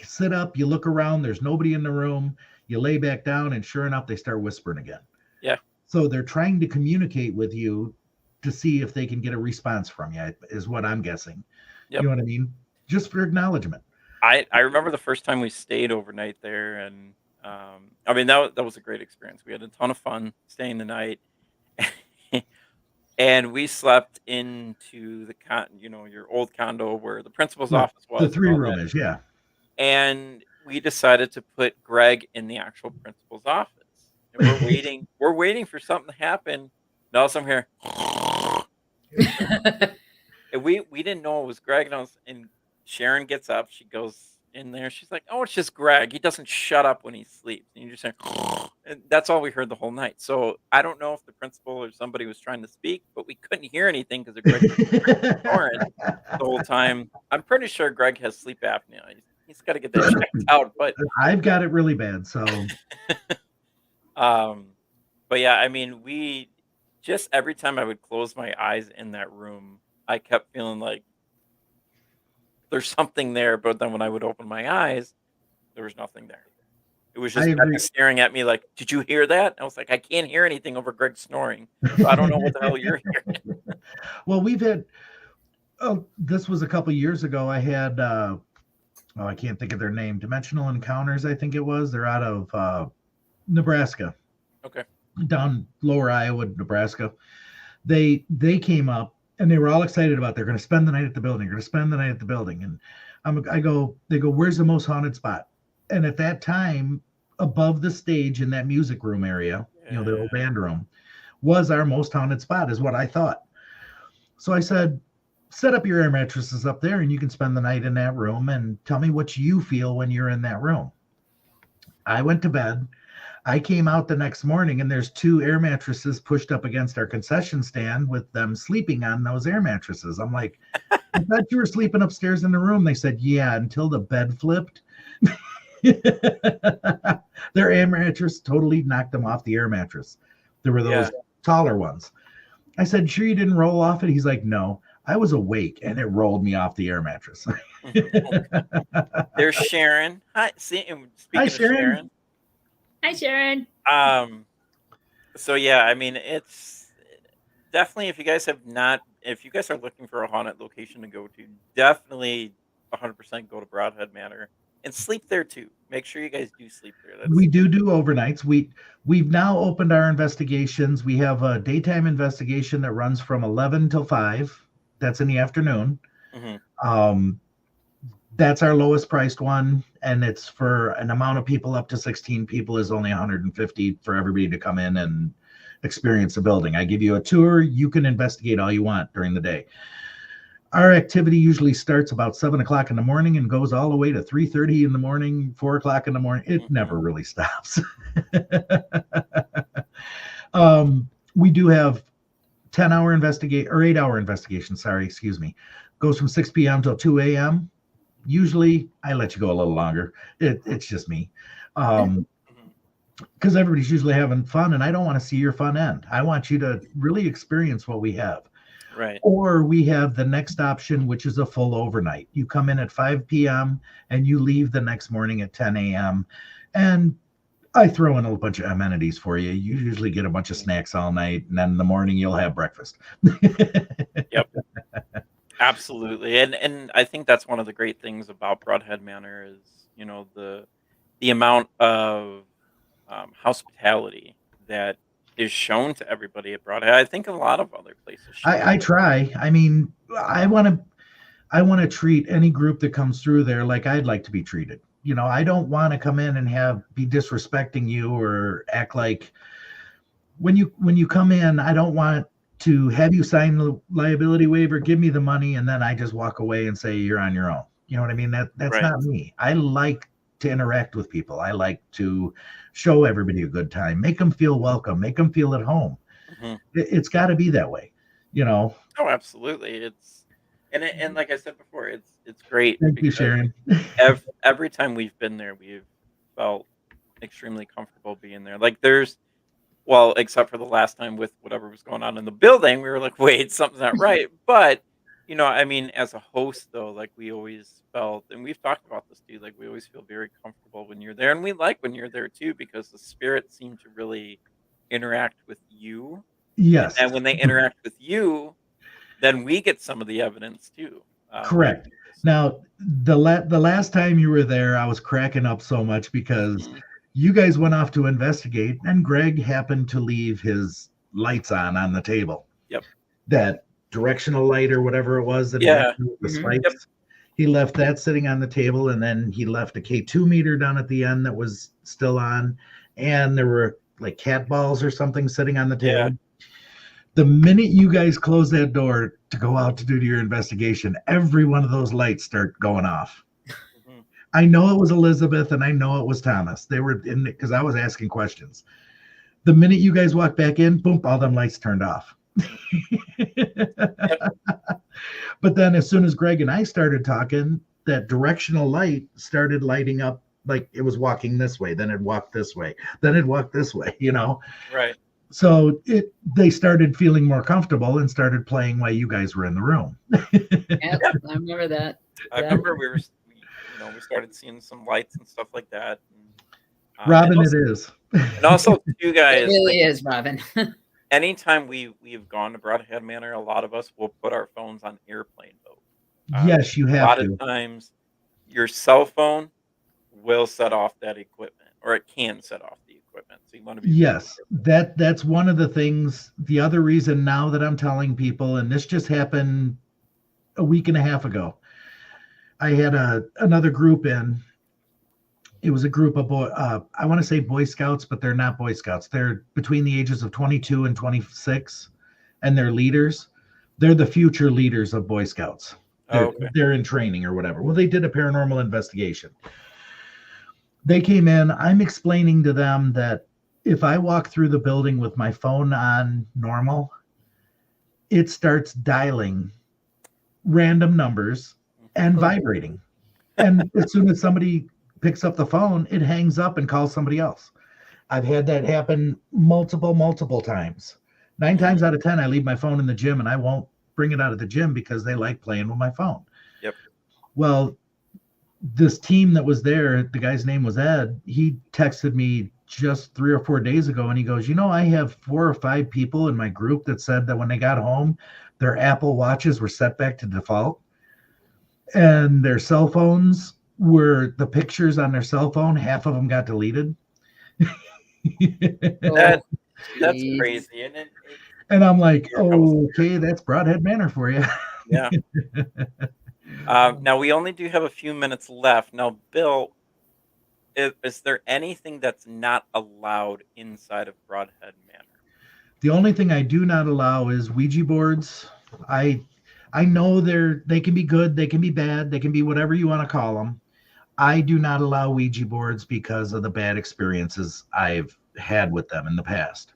sit up, you look around, there's nobody in the room, you lay back down, and sure enough, they start whispering again. Yeah. So they're trying to communicate with you to see if they can get a response from you, is what I'm guessing. Yep. You know what I mean? Just for acknowledgement. I remember the first time we stayed overnight there, and I mean that was a great experience. We had a ton of fun staying the night, and we slept into the your old condo where the principal's office was. The 3-room is, yeah. And we decided to put Greg in the actual principal's office, and we're waiting. We're waiting for something to happen. Now I'm here, and we didn't know it was Greg, and Sharon gets up. She goes in there. She's like, "Oh, it's just Greg. He doesn't shut up when he sleeps." And you just say, and that's all we heard the whole night. So I don't know if the principal or somebody was trying to speak, but we couldn't hear anything because Greg was snoring the whole time. I'm pretty sure Greg has sleep apnea. He's got to get that checked out. But I've got it really bad. So, but yeah, I mean, we just every time I would close my eyes in that room, I kept feeling like there's something there, but then when I would open my eyes, there was nothing there. It was just staring at me like, "Did you hear that?" I was like, "I can't hear anything over Greg snoring. So I don't know what the hell you're hearing." Well, we've had, this was a couple years ago. I had, I can't think of their name. Dimensional Encounters, I think it was. They're out of Nebraska. Okay. Down lower Iowa, Nebraska. They came up. And they were all excited about they're going to spend the night at the building. They're going to spend the night at the building. And they go, "Where's the most haunted spot?" And at that time, above the stage in that music room area, the old band room, was our most haunted spot, is what I thought. So I said, "Set up your air mattresses up there, and you can spend the night in that room, and tell me what you feel when you're in that room." I went to bed. I came out the next morning, and there's 2 air mattresses pushed up against our concession stand with them sleeping on those air mattresses. I'm like, "I thought you were sleeping upstairs in the room." They said, "Yeah, until the bed flipped." Their air mattress totally knocked them off the air mattress. There were those taller ones. I said, "Sure you didn't roll off it?" He's like, "No, I was awake and it rolled me off the air mattress." There's Sharon. Hi, speaking of Sharon. Hi, Sharon. So yeah, I mean, it's definitely if you guys are looking for a haunted location to go to, definitely 100% go to Brodhead Manor and sleep there too. Make sure you guys do sleep there. We do overnights. We've now opened our investigations. We have a daytime investigation that runs from 11 till 5. That's in the afternoon. Mm-hmm. That's our lowest priced one, and it's for an amount of people up to 16 people is only $150 for everybody to come in and experience the building. I give you a tour. You can investigate all you want during the day. Our activity usually starts about 7 o'clock in the morning and goes all the way to 3:30 in the morning, 4 o'clock in the morning. It never really stops. We do have 10-hour investigate or 8-hour investigation. Sorry, excuse me. Goes from 6 p.m. till 2 a.m. Usually I let you go a little longer. It's just me. Because everybody's usually having fun and I don't want to see your fun end. I want you to really experience what we have. Right. Or we have the next option, which is a full overnight. You come in at 5 p.m. and you leave the next morning at 10 a.m. And I throw in a bunch of amenities for you. You usually get a bunch of snacks all night, and then in the morning you'll have breakfast. Yep. Absolutely. And I think that's one of the great things about Brodhead Manor is, the amount of hospitality that is shown to everybody at Broadhead. I think a lot of other places show. I try. I mean, I want to treat any group that comes through there like I'd like to be treated. I don't want to come in and be disrespecting you or act like when you come in, I don't want to have you sign the liability waiver, give me the money, and then I just walk away and say you're on your own. You know what I mean? That's Right. not me. I like to interact with people. I like to show everybody a good time, make them feel welcome, make them feel at home. It's got to be that way, Oh, absolutely. And like I said before, it's great. Thank you, because Sharon. every time we've been there, we've felt extremely comfortable being there. Like except for the last time with whatever was going on in the building, we were like, wait, something's not right. But as a host though, like we always felt, and we've talked about this too, like we always feel very comfortable when you're there, and we like when you're there too, because the spirits seem to really interact with you. Yes. And when they interact with you, then we get some of the evidence too. Correct. Now, the last time you were there, I was cracking up so much because you guys went off to investigate, and Greg happened to leave his lights on the table. Yep. That directional light or whatever it was that he left with the spikes. Yep. He left that sitting on the table, and then he left a K2 meter down at the end that was still on, and there were like cat balls or something sitting on the table. Yeah. The minute you guys close that door to go out to do your investigation, every one of those lights start going off. I know it was Elizabeth and I know it was Thomas. They were in it because I was asking questions. The minute you guys walked back in, boom, all them lights turned off. But then as soon as Greg and I started talking, that directional light started lighting up like it was walking this way, then it walked this way, then it walked this way, Right. So they started feeling more comfortable and started playing while you guys were in the room. Yep, I remember that. I remember we started seeing some lights and stuff like that. And, Robin, also, it is. And also, you guys. It really is, Robin. Anytime we've gone to Brodhead Manor, a lot of us will put our phones on airplane mode. Yes, you have to. A lot of times, your cell phone will set off that equipment, or it can set off the equipment. So you want to be that's one of the things. The other reason now that I'm telling people, and this just happened a week and a half ago, I had another group in. It was a group of I want to say Boy Scouts, but they're not Boy Scouts. They're between the ages of 22 and 26, and they're leaders. They're the future leaders of Boy Scouts. They're in training or whatever. Well, they did a paranormal investigation. They came in. I'm explaining to them that if I walk through the building with my phone on normal, it starts dialing random numbers and vibrating. And as soon as somebody picks up the phone, it hangs up and calls somebody else. I've had that happen multiple times. 9 times out of 10, I leave my phone in the gym and I won't bring it out of the gym because they like playing with my phone. Yep. Well, this team that was there, the guy's name was Ed. He texted me just 3 or 4 days ago and he goes, I have 4 or 5 people in my group that said that when they got home, their Apple Watches were set back to default and their cell phones were the pictures on their cell phone. Half of them got deleted. That's crazy. And I'm like, okay, that's Brodhead Manor for you. Yeah. Now we only do have a few minutes left. Now, Bill, is there anything that's not allowed inside of Brodhead Manor? The only thing I do not allow is Ouija boards. I know they can be good, they can be bad, they can be whatever you want to call them. I do not allow Ouija boards because of the bad experiences I've had with them in the past.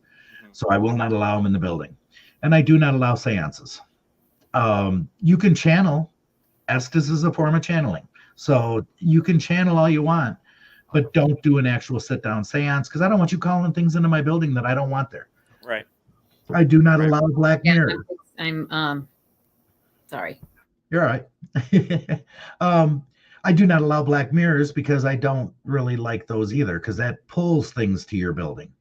So I will not allow them in the building. And I do not allow seances. You can channel. Estes is a form of channeling. So you can channel all you want, but don't do an actual sit-down seance because I don't want you calling things into my building that I don't want there. Right. I do not allow black mirror. I'm sorry. You're all right. I do not allow black mirrors because I don't really like those either because that pulls things to your building.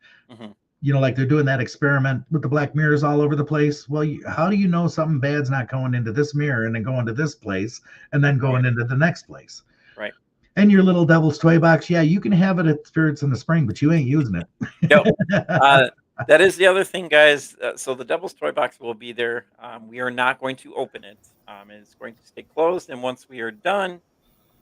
You know, like they're doing that experiment with the black mirrors all over the place. Well, how do you know something bad's not going into this mirror and then going to this place and then going into the next place? Right. And your little devil's toy box, yeah, you can have it at Spirits in the Spring, but you ain't using it. No. That is the other thing, guys. So the Devil's Toy Box will be there. We are not going to open it. It's going to stay closed. And once we are done,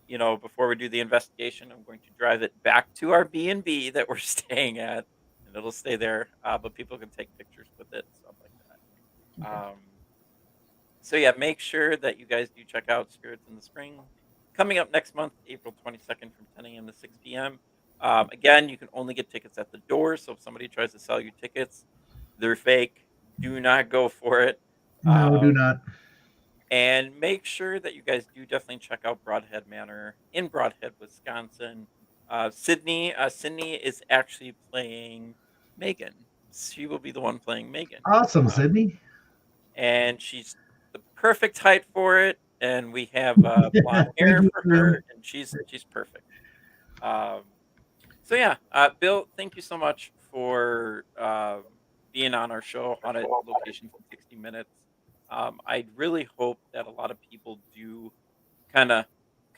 you know, before we do the investigation, I'm going to drive it back to our B&B that we're staying at. And it'll stay there. But people can take pictures with it, stuff like that. So yeah, make sure that you guys do check out Spirits in the Spring. Coming up next month, April 22nd from 10 a.m. to 6 p.m. Again, you can only get tickets at the door. So if somebody tries to sell you tickets, they're fake. Do not go for it. No, do not. And make sure that you guys do definitely check out Brodhead Manor in Broadhead, Wisconsin. Sydney is actually playing Megan. She will be the one playing Megan. Awesome, Sydney. And she's the perfect height for it. And we have blonde hair for her, and she's perfect. So yeah, Bill, thank you so much for being on our show on a location for 60 minutes. I really hope that a lot of people do kind of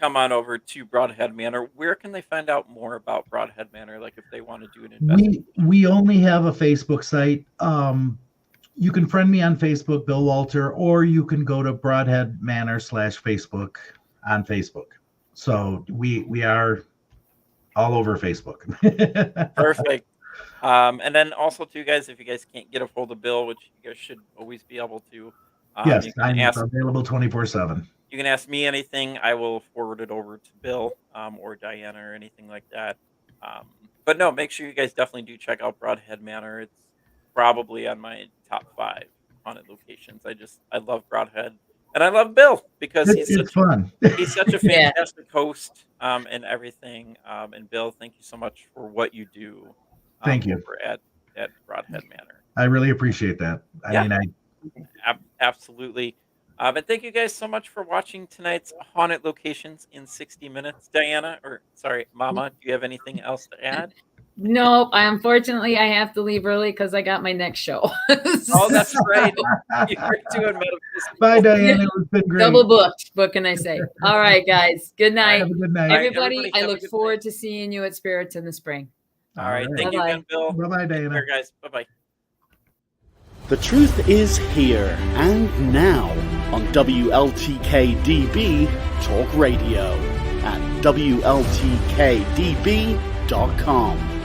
come on over to Brodhead Manor. Where can they find out more about Brodhead Manor? Like if they want to do an investigation? We only have a Facebook site. You can friend me on Facebook, Bill Walter, or you can go to Brodhead Manor /Facebook on Facebook. So we are all over Facebook. Perfect. And then also too, guys, if you guys can't get a hold of Bill, which you guys should always be able to. Yes, I'm available 24/7. You can ask me anything. I will forward it over to Bill or Diana or anything like that. But no, make sure you guys definitely do check out Brodhead Manor. It's probably on my top 5 haunted locations. I love Broadhead, and I love Bill because he's fun. He's such a fantastic host and everything. And Bill, thank you so much for what you do. Thank you. Over at Brodhead Manor. I really appreciate that. Absolutely. And thank you guys so much for watching tonight's Haunted Locations in 60 Minutes. Diana, Mama, do you have anything else to add? No, unfortunately, I have to leave early because I got my next show. Oh, that's right. You're doing metaphysical. Bye, Diana. It's been great. Double booked. What can I say? All right, guys. Good night. Have a good night. Everybody, I look forward to seeing you at Spirits in the Spring. All right. Thank you again, Bill. Bye-bye, Diana. Take care, guys. Bye-bye. The truth is here and now on WLTK-DB Talk Radio at WLTK-DB.com.